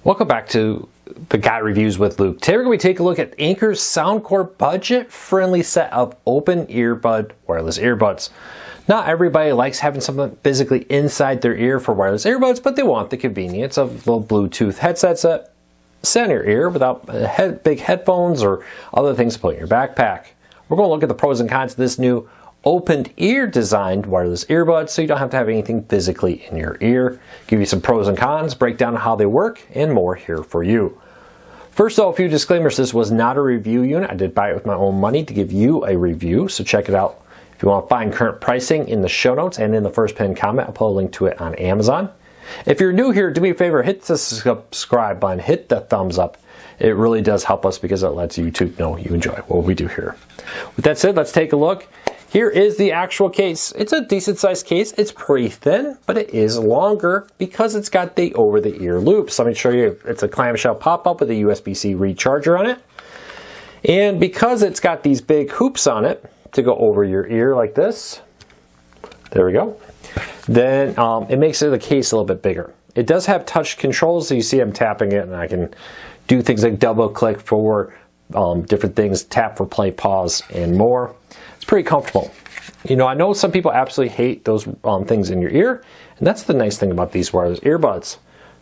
Welcome back to the Guy Reviews with Luke. Today we're going to take a look at Anker's Soundcore budget-friendly set of open earbud wireless earbuds. Not everybody likes having something physically inside their ear for wireless earbuds, but they want the convenience of little Bluetooth headsets that sit in your ear without big headphones or other things to put in your backpack. We're going to look at the pros and cons of this new opened ear designed wireless earbuds so you don't have to have anything physically in your ear. Give you some pros and cons, break down how they work, and more here for you. First though, a few disclaimers. This was not a review unit. I did buy it with my own money to give you a review, so check it out. If you want to find current pricing in the show notes and in the first pinned comment, I'll put a link to it on Amazon. If you're new here, do me a favor, hit the subscribe button, hit the thumbs up. It really does help us because it lets YouTube know you enjoy what we do here. With that said, let's take a look. Here is the actual case. It's a decent sized case. It's pretty thin, but it is longer because it's got the over-the-ear loops. Let me show you. It's a clamshell pop-up with a USB-C recharger on it. And because it's got these big hoops on it to go over your ear like this, there we go, then it makes the case a little bit bigger. It does have touch controls, so you see I'm tapping it and I can do things like double click for different things, tap for play, pause, and more. It's pretty comfortable. You know, I know some people absolutely hate those things in your ear, and that's the nice thing about these wireless earbuds.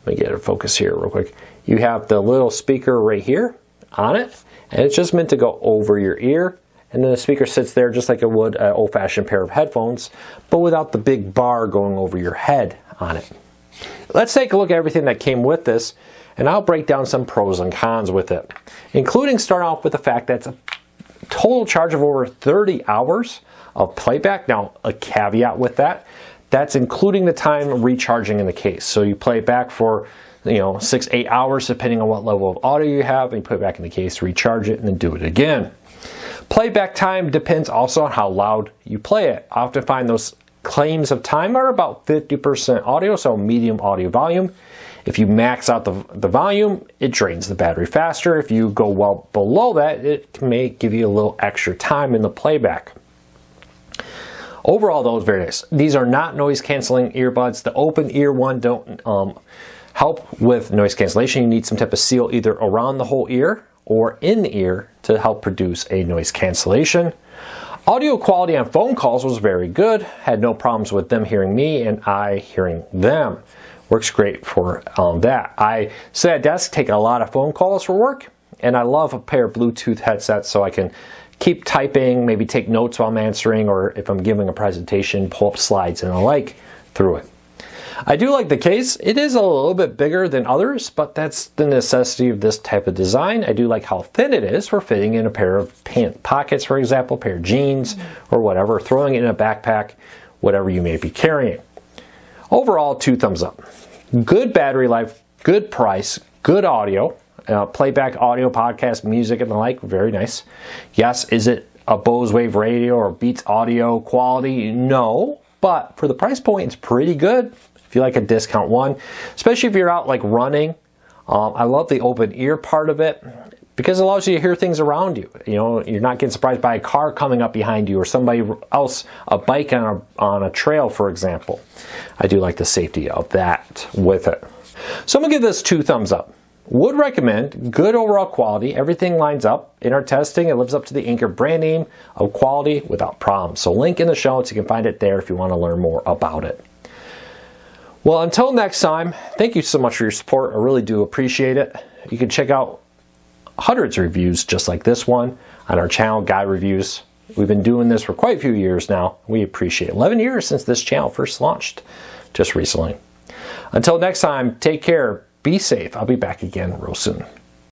Let me get a focus here real quick. You have the little speaker right here on it, and it's just meant to go over your ear, and then the speaker sits there just like it would an old-fashioned pair of headphones, but without the big bar going over your head on it. Let's take a look at everything that came with this, and I'll break down some pros and cons with it, including start off with the fact that it's a total charge of over 30 hours of playback. Now, a caveat with that, that's including the time recharging in the case. So you play it back for 6-8 hours depending on what level of audio you have, and you put it back in the case, recharge it, and then do it again. Playback time depends also on how loud you play it. I often find those claims of time are about 50% audio, so medium audio volume. If you max out the volume, it drains the battery faster. If you go well below that, it may give you a little extra time in the playback. Overall, though, it's very nice. These are not noise canceling earbuds. The open ear one don't help with noise cancellation. You need some type of seal either around the whole ear or in the ear to help produce a noise cancellation. Audio quality on phone calls was very good. Had no problems with them hearing me and I hearing them. Works great for that. I sit at desk, take a lot of phone calls for work, and I love a pair of Bluetooth headsets so I can keep typing, maybe take notes while I'm answering, or if I'm giving a presentation, pull up slides and the like through it. I do like the case. It is a little bit bigger than others, but that's the necessity of this type of design. I do like how thin it is for fitting in a pair of pant pockets, for example, a pair of jeans or whatever, throwing it in a backpack, whatever you may be carrying. Overall, 2 thumbs up. Good battery life, good price, good audio, playback audio, podcast, music, and the like, very nice. Yes, is it a Bose Wave radio or Beats audio quality? No, but for the price point, it's pretty good. If you like a discount one, especially if you're out like running. I love the open ear part of it because it allows you to hear things around you. You know, you're not getting surprised by a car coming up behind you or somebody else, a bike on a trail, for example. I do like the safety of that with it. So I'm gonna give this 2 thumbs up. Would recommend, good overall quality. Everything lines up. In our testing, it lives up to the Anker brand name of quality without problems. So link in the show notes, you can find it there if you want to learn more about it. Well, until next time, thank you so much for your support. I really do appreciate it. You can check out hundreds of reviews just like this one on our channel, Guy Reviews. We've been doing this for quite a few years now. We appreciate it. 11 years since this channel first launched just recently. Until next time, take care, be safe. I'll be back again real soon.